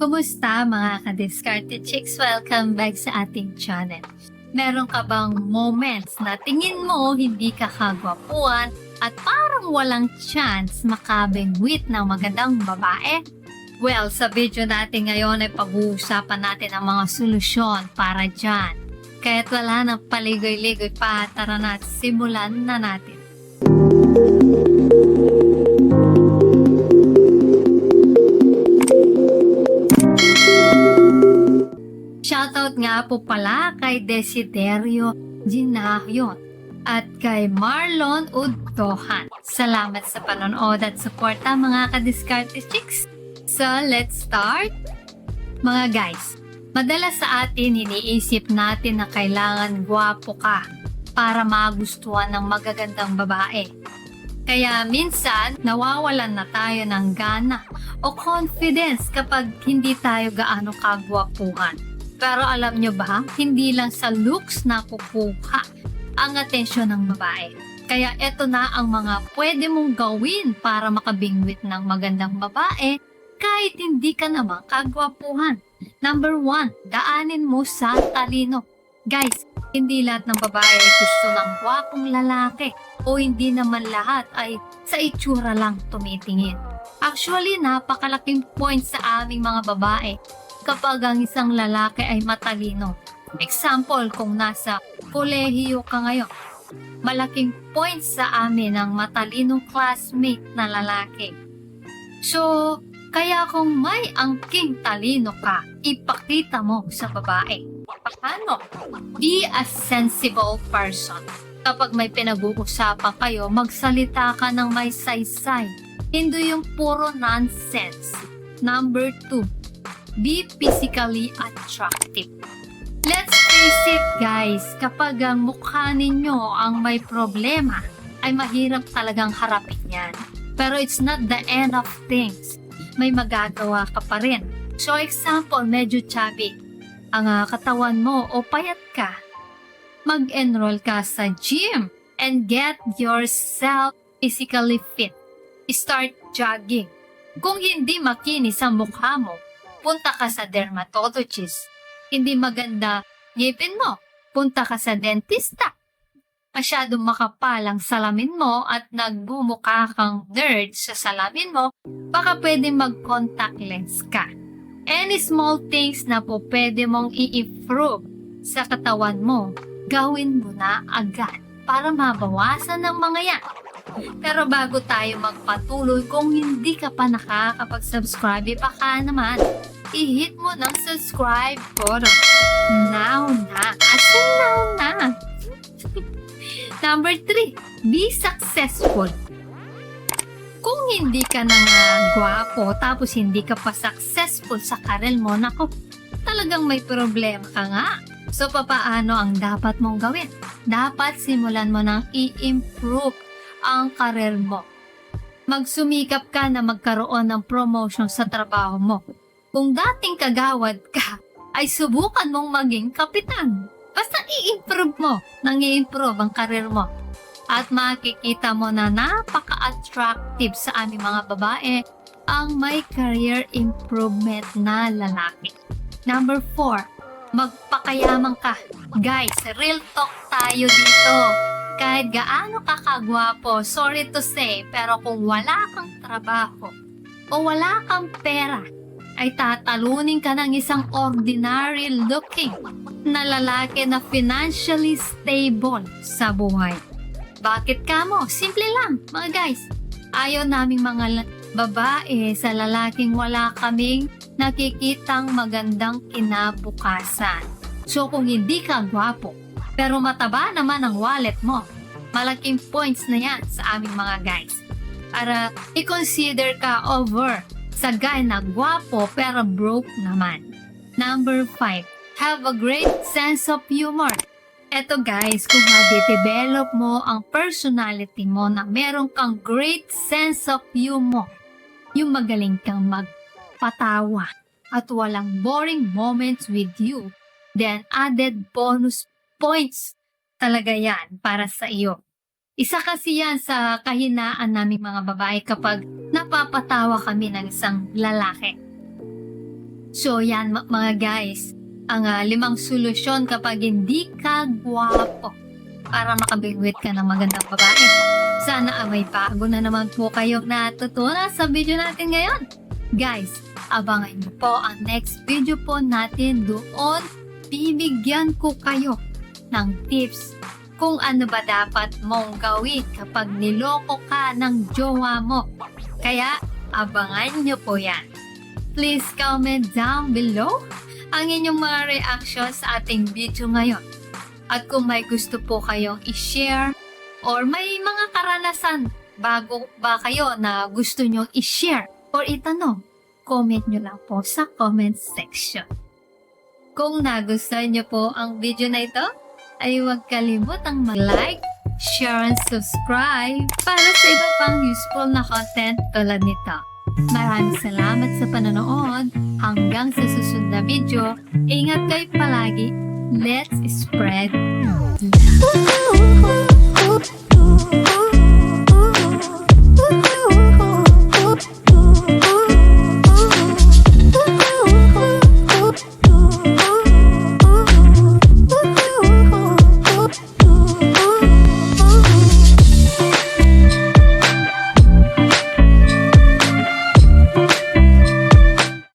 Kumusta mga ka-discarded chicks? Welcome back sa ating channel. Meron ka bang moments na tingin mo hindi ka kagwapuan at parang walang chance makabengwit ng magandang babae? Well, sa video natin ngayon ay pag-uusapan natin ang mga solusyon para dyan. Kaya't wala nang paligoy-ligoy pa, tara na at simulan na natin. Shoutout nga po pala kay Desiderio Ginayon at kay Marlon Udtohan. Salamat sa panonood at suporta mga ka-discarded chicks. So, let's start. Mga guys, madalas sa atin iniisip natin na kailangan gwapo ka para magustuhan ng magagandang babae. Kaya minsan, nawawalan na tayo ng gana o confidence kapag hindi tayo gaano kagwapuhan. Pero alam nyo ba, hindi lang sa looks na kukuha ang atensyon ng babae. Kaya eto na ang mga pwede mong gawin para makabingwit ng magandang babae kahit hindi ka naman kagwapuhan. Number 1, daanin mo sa talino. Guys, hindi lahat ng babae ay gusto ng gwapong lalaki o hindi naman lahat ay sa itsura lang tumitingin. Actually, napakalaking point sa aming mga babae kapag ang isang lalaki ay matalino. Example, kung nasa kolehiyo ka ngayon, malaking point sa amin ang matalinong classmate na lalaki. So, kaya kung may angking talino ka, ipakita mo sa babae. Paano? Be a sensible person. Kapag may pinag-uusapan kayo, magsalita ka ng may saysay. Hindi yung puro nonsense. Number 2, be physically attractive. Let's face it guys, kapag ang mukha ninyo ang may problema, ay mahirap talagang harapin yan. Pero it's not the end of things. May magagawa ka pa rin. So example, medyo chubby ang katawan mo o payat ka. Mag-enroll ka sa gym and get yourself physically fit. Start jogging. Kung hindi makinis ang mukha mo, punta ka sa dermatologist. Hindi maganda ngipin mo, punta ka sa dentista. Masyadong makapal ang salamin mo at nagbumuka kang nerd sa salamin mo, baka pwede mag-contact lens ka. Any small things na po pwede mong i-improve sa katawan mo, gawin mo na agad para mabawasan ng mga yan. Pero bago tayo magpatuloy, kung hindi ka pa nakakapag-subscribe, baka naman i-hit mo ng subscribe button. Now na. Now na. Number 3, be successful. Kung hindi ka na nga gwapo tapos hindi ka pa successful sa career mo, nako, talagang may problema ka nga. So, papaano ang dapat mong gawin? Dapat simulan mo nang i-improve ang career mo. Magsumikap ka na magkaroon ng promotion sa trabaho mo. Kung dating kagawad ka, ay subukan mong maging kapitan. Basta i-improve mo, nang i-improve ang career mo. At makikita mo na napaka-attractive sa aming mga babae ang may career improvement na lalaki. Number 4, magpakayaman ka. Guys, real talk tayo dito. Kahit gaano ka kagwapo, sorry to say, pero kung wala kang trabaho o wala kang pera, ay tatalunin ka ng isang ordinary looking na lalaki na financially stable sa buhay. Bakit ka mo? Simple lang, mga guys. Ayaw naming mga babae sa lalaking wala kaming nakikitang magandang kinabukasan. So kung hindi ka gwapo, pero mataba naman ang wallet mo, malaking points na yan sa aming mga guys. Para i-consider ka over sa guy na gwapo pero broke naman. Number 5, have a great sense of humor. Eto guys, kung ma-develop mo ang personality mo na meron kang great sense of humor, yung magaling kang magpatawa at walang boring moments with you, then added bonus points talaga yan para sa iyo. Isa kasi yan sa kahinaan naming mga babae kapag napapatawa kami ng isang lalaki. So yan mga guys, ang 5 solusyon kapag hindi ka gwapo para makabigwit ka ng magandang babae. Sana may bago na naman po kayong natutunan sa video natin ngayon. Guys, abangan niyo po ang next video po natin. Doon bibigyan ko kayo ng tips kung ano ba dapat mong gawin kapag niloko ka ng jowa mo. Kaya abangan niyo po yan. Please comment down below ang inyong mga reactions sa ating video ngayon. At kung may gusto po kayong i-share or may mga karanasan bago ba kayo na gusto nyong i-share or itanong, comment nyo lang po sa comment section. Kung nagustuhan nyo po ang video na ito, ay huwag kalimutang mag-like, share, and subscribe para sa iba pang useful na content tulad nito. Maraming salamat sa panonood. Hanggang sa susunod na video, ingat kayo palagi. Let's spread love.